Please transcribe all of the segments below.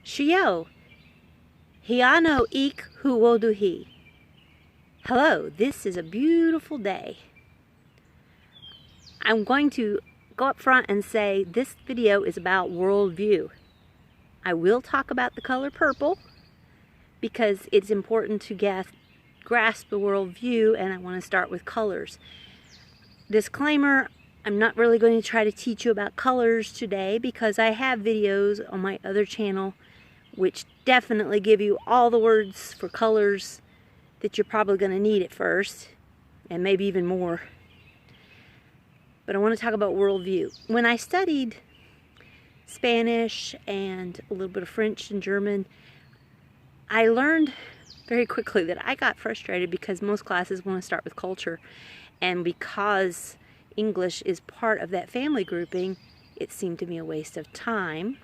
Shio, hiano ik huoduhi. Hello, this is a beautiful day. I'm going to go up front and say this video is about worldview. I will talk about the color purple because it's important to grasp the worldview, and I want to start with colors. Disclaimer, I'm not really going to try to teach you about colors today because I have videos on my other channel which definitely give you all the words for colors that you're probably going to need at first, and maybe even more. But I want to talk about worldview. When I studied Spanish and a little bit of French and German, I learned very quickly that I got frustrated because most classes want to start with culture, and because English is part of that family grouping, it seemed to me a waste of time.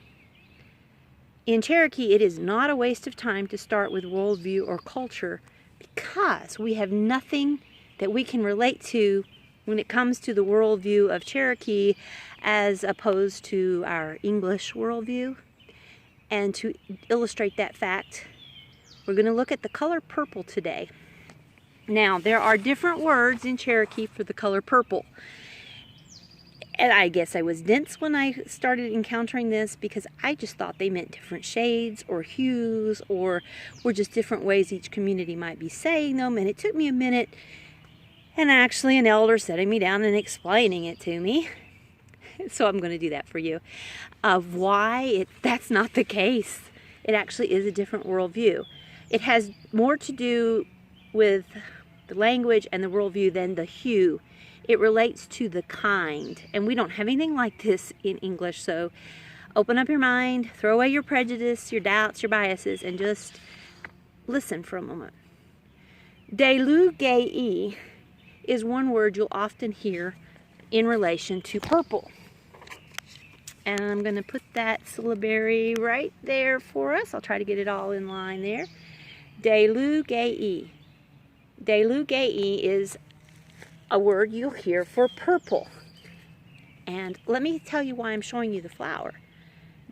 In Cherokee, it is not a waste of time to start with worldview or culture because we have nothing that we can relate to when it comes to the worldview of Cherokee as opposed to our English worldview. And to illustrate that fact, we're going to look at the color purple today. Now, there are different words in Cherokee for the color purple. And I guess I was dense when I started encountering this because I just thought they meant different shades or hues or were just different ways each community might be saying them. And it took me a minute and actually an elder setting me down and explaining it to me. So I'm going to do that for you of why that's not the case. It actually is a different worldview. It has more to do with the language and the worldview than the hue. It relates to the kind, and we don't have anything like this in English, so open up your mind, throw away your prejudice, your doubts, your biases, and just listen for a moment. Dialects is one word you'll often hear in relation to purple. And I'm going to put that syllabary right there for us. I'll try to get it all in line there. Dialects. Dialects is a word you'll hear for purple. And let me tell you why I'm showing you the flower.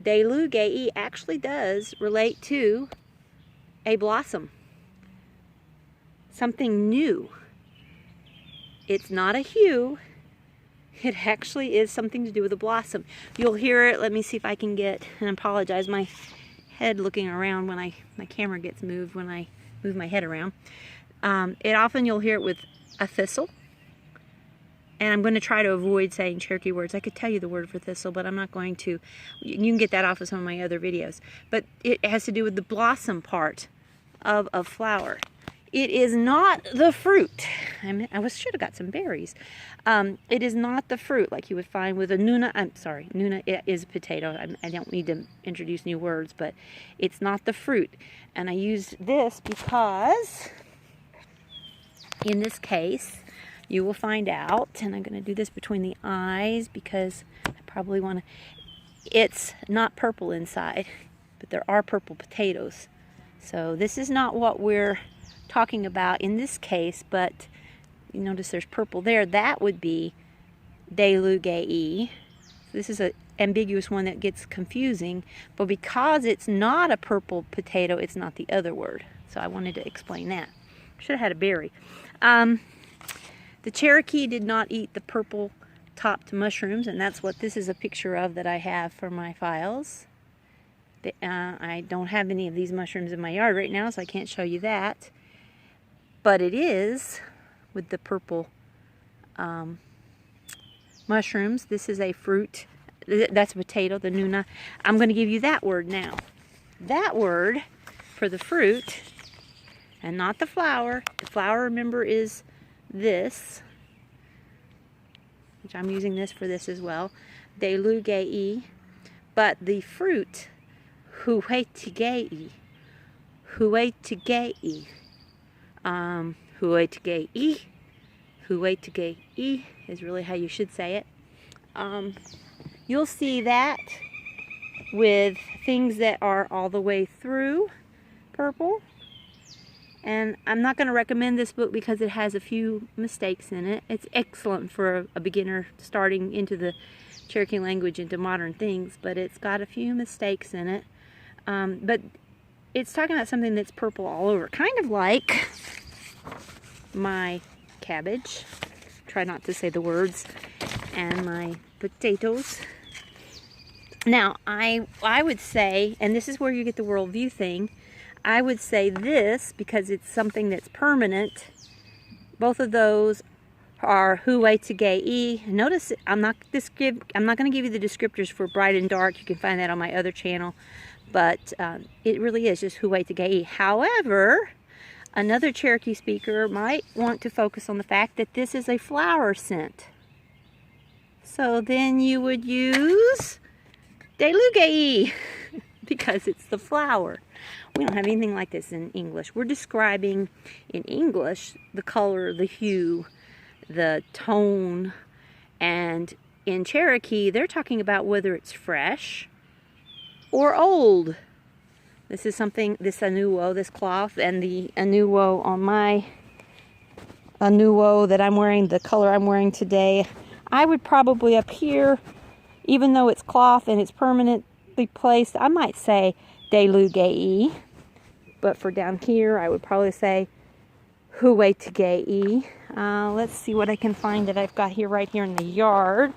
Dialects actually does relate to a blossom. Something new. It's not a hue. It actually is something to do with a blossom. You'll hear it. Let me see if I can get, and I apologize, my head looking around when my camera gets moved when I move my head around. You'll hear it with a thistle. And I'm going to try to avoid saying Cherokee words. I could tell you the word for thistle, but I'm not going to. You can get that off of some of my other videos. But it has to do with the blossom part of a flower. It is not the fruit. I should have got some berries. It is not the fruit like you would find with a nuna. I'm sorry, nuna is a potato. I don't need to introduce new words, but it's not the fruit. And I used this because, in this case, you will find out, and I'm going to do this between the eyes because I probably want to, it's not purple inside, but there are purple potatoes. So this is not what we're talking about in this case, but you notice there's purple there. That would be dialects. This is an ambiguous one that gets confusing, but because it's not a purple potato, it's not the other word. So I wanted to explain that. Should have had a berry. The Cherokee did not eat the purple topped mushrooms, and that's what this is a picture of that I have for my files. I don't have any of these mushrooms in my yard right now, so I can't show you that. But it is with the purple mushrooms. This is a fruit. That's a potato, the nuna. I'm going to give you that word now. That word for the fruit, and not the flower. The flower, remember, is this, which I'm using this for this as well, dialects, but the fruit, huetigei, huetigei, huetigei, huetigei is really how you should say it. You'll see that with things that are all the way through purple. And I'm not going to recommend this book because it has a few mistakes in it. It's excellent for a beginner starting into the Cherokee language, into modern things, but it's got a few mistakes in it. But it's talking about something that's purple all over, kind of like my cabbage. Try not to say the words. And my potatoes. Now, I would say, and this is where you get the worldview thing, I would say this, because it's something that's permanent, both of those are hu-wei-tsa-ge-i. Notice I'm not going to give you the descriptors for bright and dark. You can find that on my other channel. But it really is just hu-wei-tsa-ge-i. However, another Cherokee speaker might want to focus on the fact that this is a flower scent. So then you would use tsa-ne-la-ne-i because it's the flower. We don't have anything like this in English. We're describing in English the color, the hue, the tone, and in Cherokee they're talking about whether it's fresh or old. This is something, this anuo, this cloth, and the anuo on my anuo that I'm wearing, the color I'm wearing today, I would probably up here, even though it's cloth and it's permanently placed, I might say tsa-ne-la-ne-i. But for down here, I would probably say hu-wei-tsa-ge-i. Let's see what I can find that I've got here right here in the yard.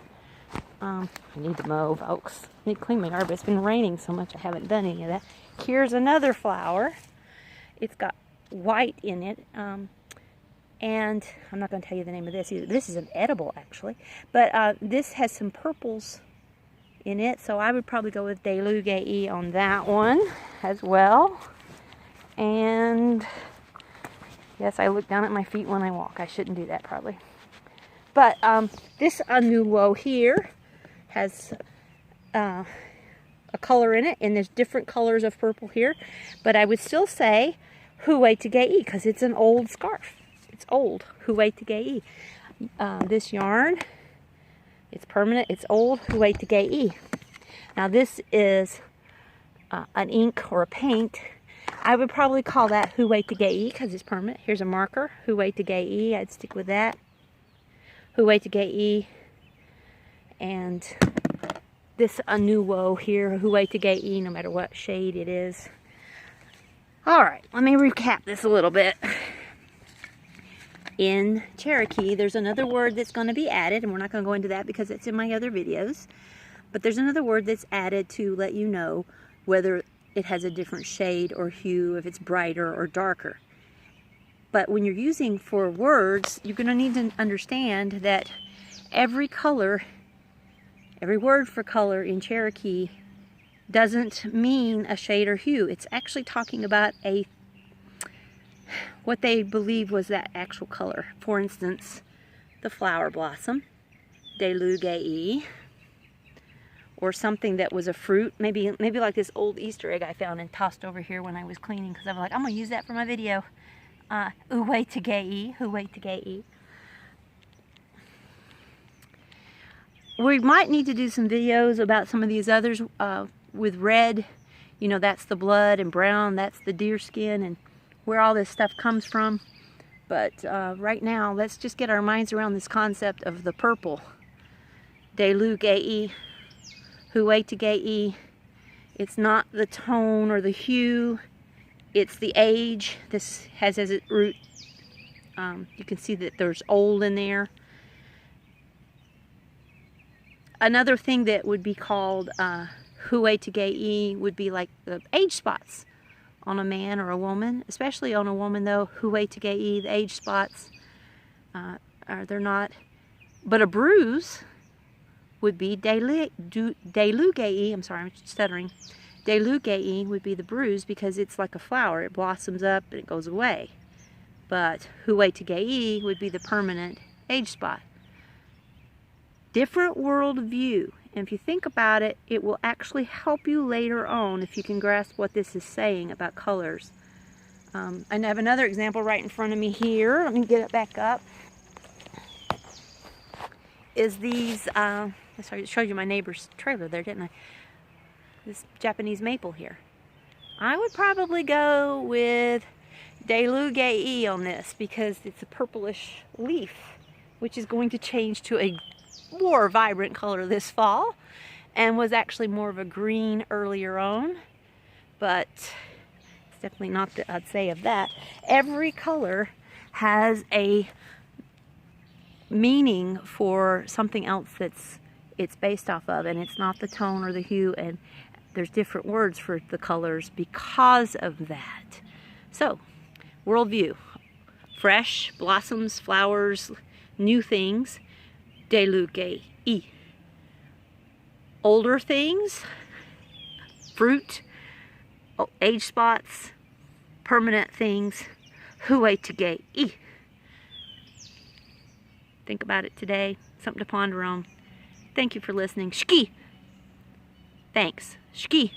I need to mow, folks. I need to clean my yard, but it's been raining so much I haven't done any of that. Here's another flower. It's got white in it. And I'm not going to tell you the name of this either. This is an edible, actually. But this has some purples in it, so I would probably go with tsa-ne-la-ne-i on that one as well. And yes, I look down at my feet when I walk. I shouldn't do that, probably. But this anuo here has a color in it, and there's different colors of purple here. But I would still say hu-wei-tsa-ge-i because it's an old scarf. It's old. Hu-wei-tsa-ge-i. This yarn, it's permanent. It's old. Hu-wei-tsa-ge-i. Now this is an ink or a paint. I would probably call that hu-wei-tsa-ge-i because it's permanent. Here's a marker. Hu-wei-tsa-ge-i. I'd stick with that. Hu-wei-tsa-ge-i. And this anuo here, hu-wei-tsa-ge-i, no matter what shade it is. Alright, let me recap this a little bit. In Cherokee, there's another word that's going to be added, and we're not going to go into that because it's in my other videos. But there's another word that's added to let you know whether it has a different shade or hue, if it's brighter or darker. But when you're using for words, you're going to need to understand that every color, every word for color in Cherokee doesn't mean a shade or hue. It's actually talking about what they believe was that actual color. For instance, the flower blossom, tsa-ne-la-ne-i, or something that was a fruit, maybe like this old Easter egg I found and tossed over here when I was cleaning because I was like, I'm going to use that for my video. Hu-wei-tsa-ge-i, hu-wei-tsa-ge-i. We might need to do some videos about some of these others with red. You know, that's the blood, and brown, that's the deer skin, and where all this stuff comes from. But right now, let's just get our minds around this concept of the purple. Tsa-ne-la-ne-i, hu-wei-tsa-ge-i. It's not the tone or the hue, it's the age. This has as its root, you can see that there's old in there. Another thing that would be called hu-wei-tsa-ge-i would be like the age spots on a man or a woman, especially on a woman though. Hu-wei-tsa-ge-i, the age spots, they're not. But a bruise would be tsa-ne-la-ne-i. I'm sorry, I'm stuttering. Tsa-ne-la-ne-i would be the bruise because it's like a flower. It blossoms up and it goes away. But hu-wei-tsa-ge-i would be the permanent age spot. Different worldview. And if you think about it, it will actually help you later on if you can grasp what this is saying about colors. I have another example right in front of me here. Let me get it back up. Is these, sorry, I showed you my neighbor's trailer there, didn't I? This Japanese maple here. I would probably go with tsa-ne-la-ne-i on this because it's a purplish leaf, which is going to change to a more vibrant color this fall, and was actually more of a green earlier on. but it's definitely not that I'd say of that. Every color has a meaning for something else that's it's based off of, and it's not the tone or the hue, and there's different words for the colors because of that. So, worldview: fresh, blossoms, flowers, new things. tsa-ne-la-ne-i. Older things, fruit, age spots, permanent things. tsa-ne-la-ne-i. Think about it today. Something to ponder on. Thank you for listening. Shki. Thanks. Shki.